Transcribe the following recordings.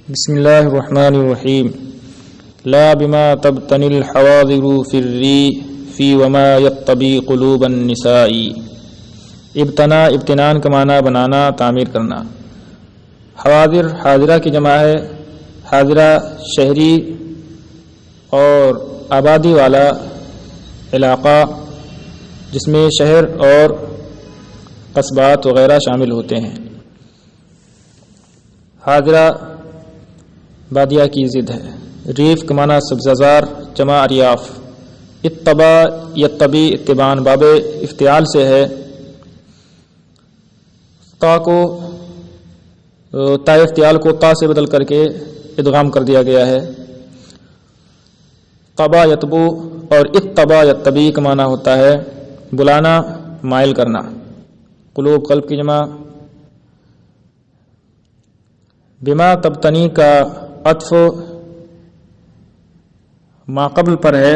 بسم اللہ الرحمن الرحیم لا بما تبتنی الحواضر فی الری فی وما یطبی قلوب النساء۔ ابتنان کا معنی بنانا، تعمیر کرنا۔ حواضر حاضرہ کی جمع ہے۔ حاضرہ شہری اور آبادی والا علاقہ جس میں شہر اور قصبات وغیرہ شامل ہوتے ہیں۔ حاضرہ بادیہ کی ضد ہے۔ ریف کا معنی سبززار، جمع اریاف۔ اتبا یتبی اتبان باب افتعال سے ہے۔ تا کو تا افتعال کو تا سے بدل کر کے ادغام کر دیا گیا ہے۔ تبا یتبو اور اتبا یتبی کا معنی ہوتا ہے بلانا، مائل کرنا۔ قلوب قلب کی جمع۔ بما تبتنی کا عطف ما قبل پر ہے،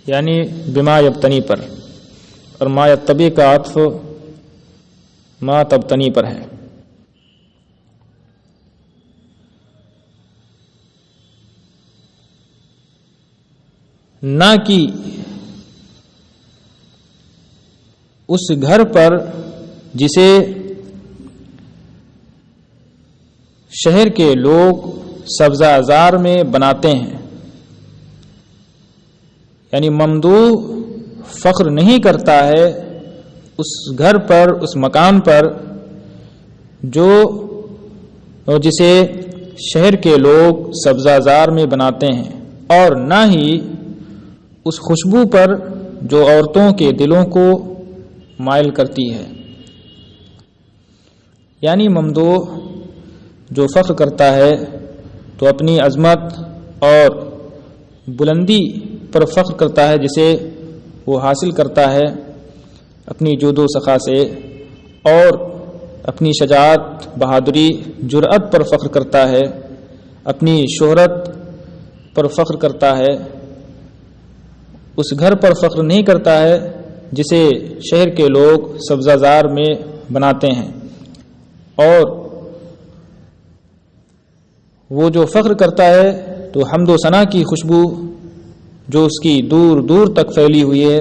یعنی بما یبتنی پر، اور ما یتبی کا عطف ما تبتنی پر ہے۔ نہ کہ اس گھر پر جسے شہر کے لوگ سبزہ زار میں بناتے ہیں، یعنی ممدوح فخر نہیں کرتا ہے اس گھر پر، اس مکان پر جو جسے شہر کے لوگ سبزہ زار میں بناتے ہیں، اور نہ ہی اس خوشبو پر جو عورتوں کے دلوں کو مائل کرتی ہے۔ یعنی ممدوح جو فخر کرتا ہے تو اپنی عظمت اور بلندی پر فخر کرتا ہے جسے وہ حاصل کرتا ہے اپنی جود و سخا سے، اور اپنی شجاعت، بہادری، جرأت پر فخر کرتا ہے، اپنی شہرت پر فخر کرتا ہے۔ اس گھر پر فخر نہیں کرتا ہے جسے شہر کے لوگ سبزہ زار میں بناتے ہیں، اور وہ جو فخر کرتا ہے تو حمد و ثنا کی خوشبو جو اس کی دور دور تک پھیلی ہوئی ہے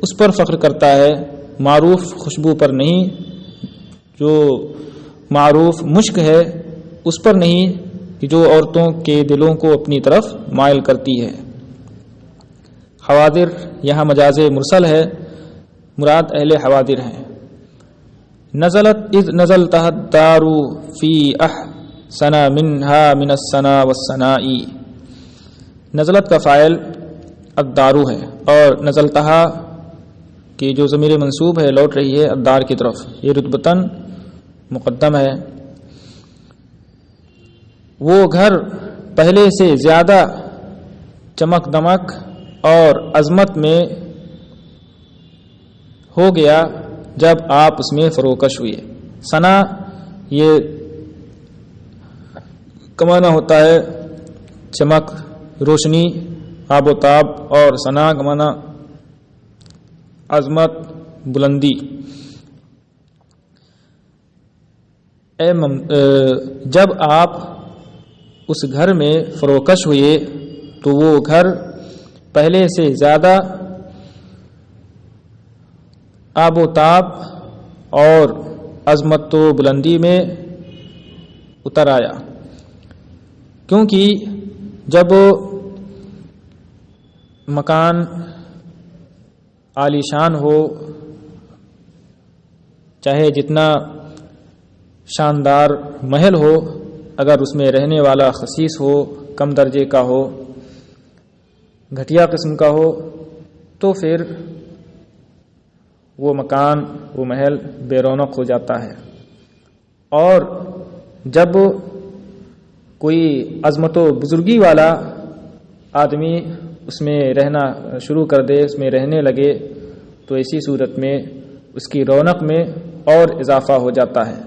اس پر فخر کرتا ہے، معروف خوشبو پر نہیں، جو معروف مشک ہے اس پر نہیں کہ جو عورتوں کے دلوں کو اپنی طرف مائل کرتی ہے۔ حواضر یہاں مجاز مرسل ہے، مراد اہل حواضر ہیں۔ نزلت اذ نزلتها الدار فی سنا منها من السنا والسناء۔ نزلت کا فاعل الدارو ہے، اور نزلتہا کی جو ضمیر منصوب ہے لوٹ رہی ہے الدار کی طرف، یہ رتبتاً مقدم ہے۔ وہ گھر پہلے سے زیادہ چمک دمک اور عظمت میں ہو گیا جب آپ اس میں فروکش ہوئے۔ سنا یہ کمانا ہوتا ہے چمک، روشنی، آب و تاب، اور ثنا کمانا عظمت، بلندی۔ جب آپ اس گھر میں فروکش ہوئے تو وہ گھر پہلے سے زیادہ آب و تاب اور عظمت و بلندی میں اتر آیا، کیونکہ جب مکان عالی شان ہو، چاہے جتنا شاندار محل ہو، اگر اس میں رہنے والا خسیس ہو، کم درجے کا ہو، گھٹیا قسم کا ہو، تو پھر وہ مکان، وہ محل بے رونق ہو جاتا ہے۔ اور جب کوئی عظمت و بزرگی والا آدمی اس میں رہنا شروع کر دے، اس میں رہنے لگے، تو ایسی صورت میں اس کی رونق میں اور اضافہ ہو جاتا ہے۔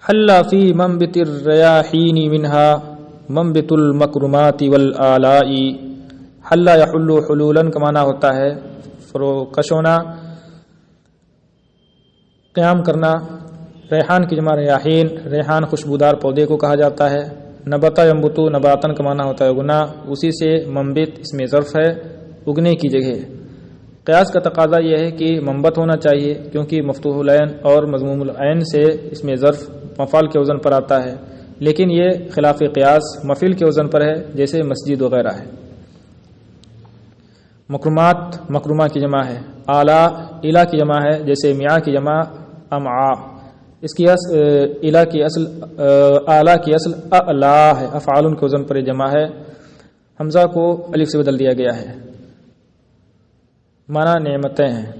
حل فی منبت الریاحین منها منبت المکرمات والآلاء۔ حل یحل حلولا کا معنی ہوتا ہے فروکش ہونا، قیام کرنا، ریحان کی جمع ریاحین، ریحان خوشبودار پودے کو کہا جاتا ہے۔ نبتا ینبتو، نباتن کا معنی ہوتا ہے اگنا، اسی سے منبت اس میں ظرف ہے، اگنے کی جگہ۔ قیاس کا تقاضا یہ ہے کہ منبت ہونا چاہیے، کیونکہ مفتوح العین اور مضموم العین سے اس میں ظرف مفعول کے وزن پر آتا ہے، لیکن یہ خلاف قیاس مفعول کے وزن پر ہے، جیسے مسجد وغیرہ ہے۔ مکرمات، مکرمہ کی جمع ہے۔ اعلیٰ، الا کی جمع ہے، جیسے میاں کی جمع امعاء۔ اس کی الا کی اصل اعلیٰ کی اصل اعلا ہے، افعال کے وزن پر جمع ہے، حمزہ کو الف سے بدل دیا گیا ہے۔ معنی نعمتیں ہیں۔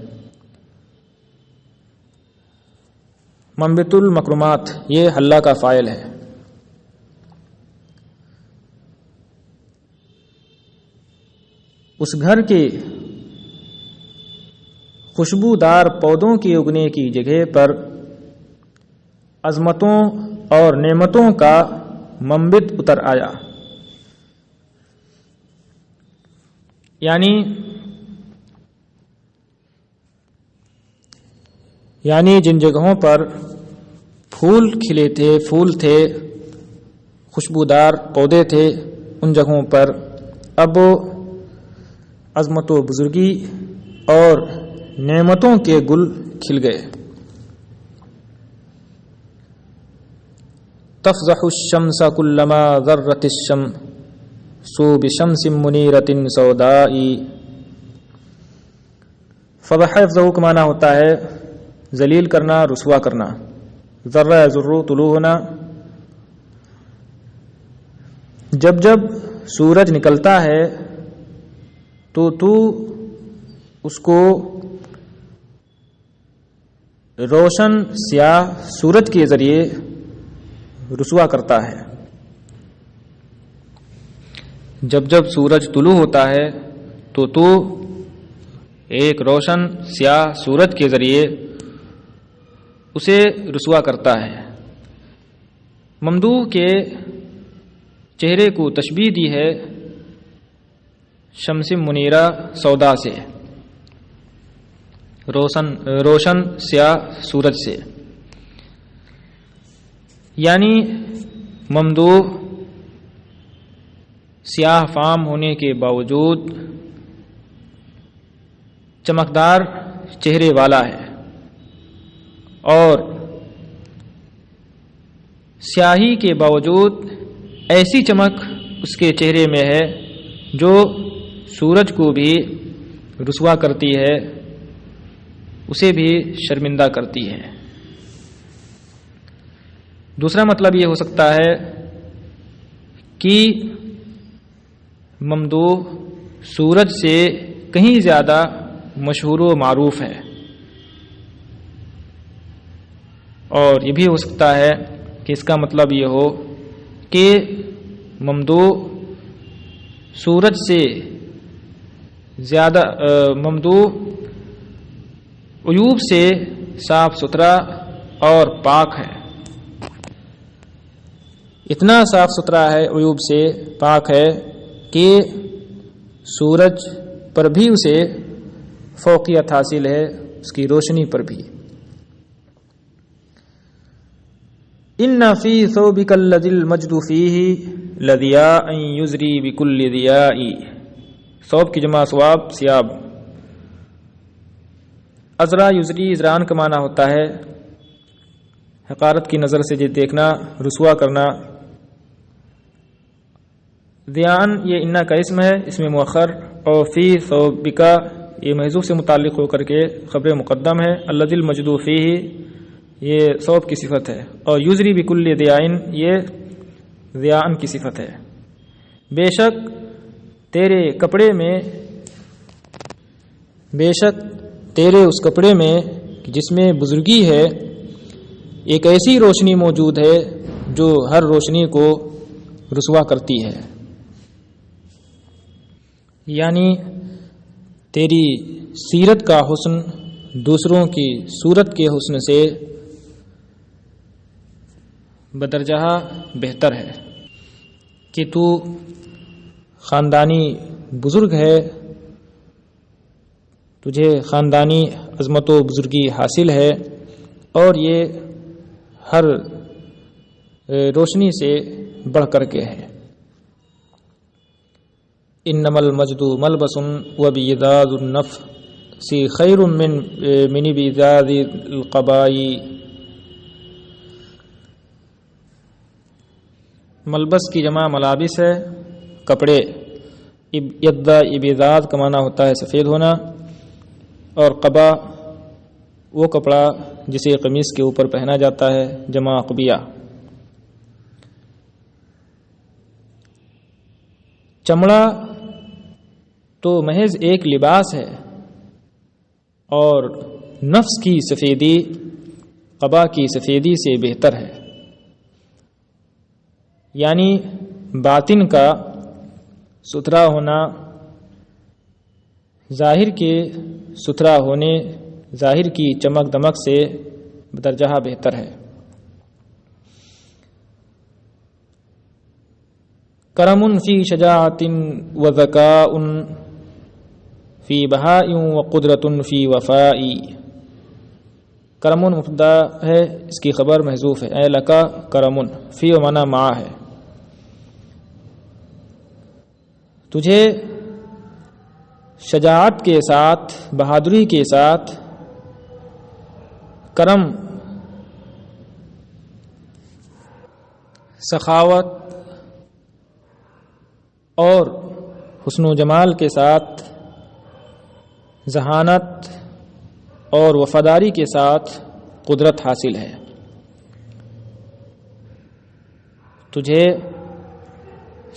منبت المکرمات، یہ حلہ کا فاعل ہے۔ اس گھر کے خوشبودار پودوں کے اگنے کی جگہ پر عظمتوں اور نعمتوں کا منبت اتر آیا، یعنی جن جگہوں پر پھول کھلے تھے، پھول تھے، خوشبودار پودے تھے، ان جگہوں پر اب عظمت و بزرگی اور نعمتوں کے گل کھل گئے۔ تفضح الشمس كلما ذرت الشمس بشمس منیرۃ سوداء۔ فضح افضح کا معنی ہوتا ہے ذلیل کرنا، رسوا کرنا۔ ذرہ ذرو، طلوع ہونا۔ جب جب سورج نکلتا ہے تو اس کو روشن سیاہ سورج کے ذریعے رسوا کرتا ہے۔ جب جب سورج طلوع ہوتا ہے تو ایک روشن سیاہ سورج کے ذریعے اسے رسوا کرتا ہے۔ ممدوح کے چہرے کو تشبیہ دی ہے شمس منیرہ سودا سے، روشن سیاہ سورج سے، یعنی ممدوح سیاہ فام ہونے کے باوجود چمکدار چہرے والا ہے، اور سیاہی کے باوجود ایسی چمک اس کے چہرے میں ہے جو سورج کو بھی رسوا کرتی ہے، اسے بھی شرمندہ کرتی ہے۔ دوسرا مطلب یہ ہو سکتا ہے کہ ممدوح سورج سے کہیں زیادہ مشہور و معروف ہے، اور یہ بھی ہو سکتا ہے کہ اس کا مطلب یہ ہو کہ ممدوح سورج سے زیادہ ممدوح عیوب سے صاف ستھرا اور پاک ہے، اتنا صاف ستھرا ہے، عیوب سے پاک ہے کہ سورج پر بھی اسے فوقیت حاصل ہے، اس کی روشنی پر بھی۔ ان فی ثوبک الذی المجد فیہ لضیاء یزری بکل ضیاء۔ ثوب کی جمع ثواب، ثیاب۔ ازرا یزری، ازران کا معنی ہوتا ہے حقارت کی نظر سے دیکھنا، رسوا کرنا۔ ضیان یہ انا کا اسم ہے، اس میں مؤخر، اور فی ثوبکا یہ محذوف سے متعلق ہو کر کے خبر مقدم ہے۔ الذی المجد فیہ یہ ثوب کی صفت ہے، اور یزری بکل ضیاء یہ ضیاء کی صفت ہے۔ بے شک تیرے اس کپڑے میں جس میں بزرگی ہے، ایک ایسی روشنی موجود ہے جو ہر روشنی کو رسوا کرتی ہے، یعنی تیری سیرت کا حسن دوسروں کی صورت کے حسن سے بدرجہ بہتر ہے، کہ تو خاندانی بزرگ ہے، تجھے خاندانی عظمت و بزرگی حاصل ہے، اور یہ ہر روشنی سے بڑھ کر کے ہے۔ انما المجد ملبس وبیضاض النفس خیر من بیضاض القباء۔ ملبس کی جمع ملابس ہے، کپڑے۔ یدا ابیضاض کا معنی ہوتا ہے سفید ہونا، اور قبا وہ کپڑا جسے قمیص کے اوپر پہنا جاتا ہے، جمع قبیہ۔ چمڑا تو محض ایک لباس ہے، اور نفس کی سفیدی قبا کی سفیدی سے بہتر ہے، یعنی باطن کا ستھرا ہونا ظاہر کے ستھرا ہونے، ظاہر کی چمک دمک سے بدرجہ بہتر ہے۔ کرم فی شجاعت و ذکاء فی بہاء و قدرت فی وفاء۔ کرم مبتدا ہے، اس کی خبر محذوف ہے، اے لکا کرم، فی و معنی مع ہے۔ تجھے شجاعت کے ساتھ، بہادری کے ساتھ، کرم سخاوت اور حسن و جمال کے ساتھ، ذہانت اور وفاداری کے ساتھ قدرت حاصل ہے۔ تجھے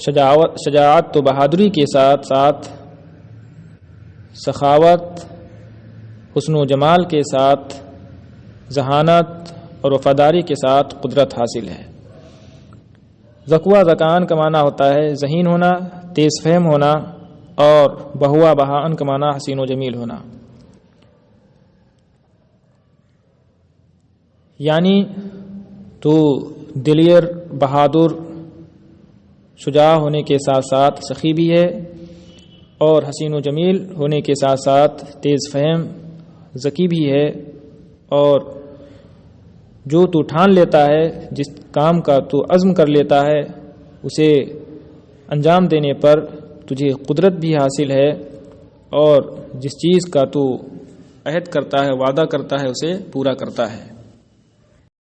شجاعت تو بہادری کے ساتھ ساتھ سخاوت، حسن و جمال کے ساتھ ذہانت اور وفاداری کے ساتھ قدرت حاصل ہے۔ ذکوہ ذکان کا معنی ہوتا ہے ذہین ہونا، تیز فہم ہونا، اور بہوا بہان کا معنی حسین و جمیل ہونا، یعنی تو دلیر، بہادر، شجاع ہونے کے ساتھ ساتھ سخی بھی ہے، اور حسین و جمیل ہونے کے ساتھ ساتھ تیز فہم، ذکی بھی ہے، اور جو تو ٹھان لیتا ہے، جس کام کا تو عزم کر لیتا ہے، اسے انجام دینے پر تجھے قدرت بھی حاصل ہے، اور جس چیز کا تو عہد کرتا ہے، وعدہ کرتا ہے، اسے پورا کرتا ہے۔